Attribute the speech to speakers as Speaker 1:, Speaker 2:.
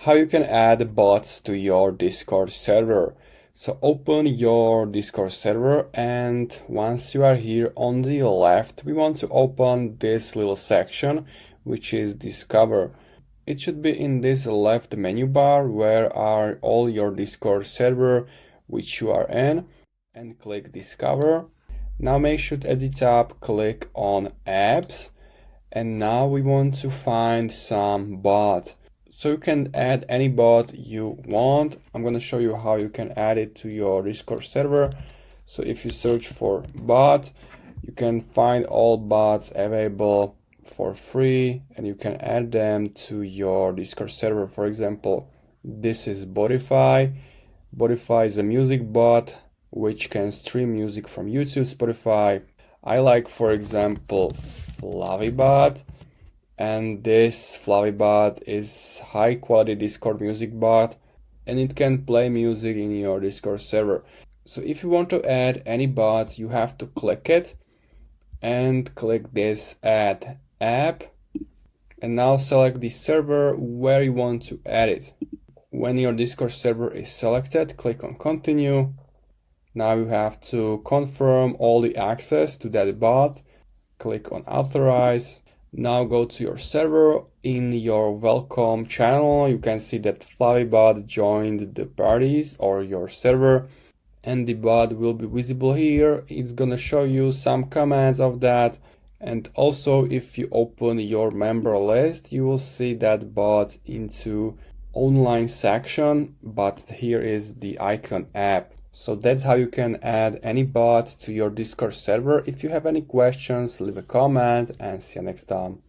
Speaker 1: how you can add bots to your Discord server. So open your Discord server, and once you are here on the left, we want to open this little section, which is Discover. It should be in this left menu bar where are all your Discord server which you are in, and click Discover. Now make sure at the top click on Apps, and now we want to find some bot. So you can add any bot you want. I'm gonna show you how you can add it to your Discord server. So if you search for bot, you can find all bots available for free, and you can add them to your Discord server. For example, this is Botify. Botify is a music bot which can stream music from YouTube, Spotify. I like, for example, Flavibot, and this Flavibot is high quality Discord music bot, and it can play music in your Discord server. So if you want to add any bot, you have to click it and click this Add App, and now select the server where you want to add it. When your Discord server is selected, click on Continue. Now you have to confirm all the access to that bot. Click on Authorize. Now go to your server. In your welcome channel, you can see that Flavibot joined the parties or your server, and the bot will be visible here. It's gonna show you some commands of that. And also, if you open your member list, you will see that bot into online section, but here is the icon app. So that's how you can add any bot to your Discord server. If you have any questions, leave a comment, and see you next time.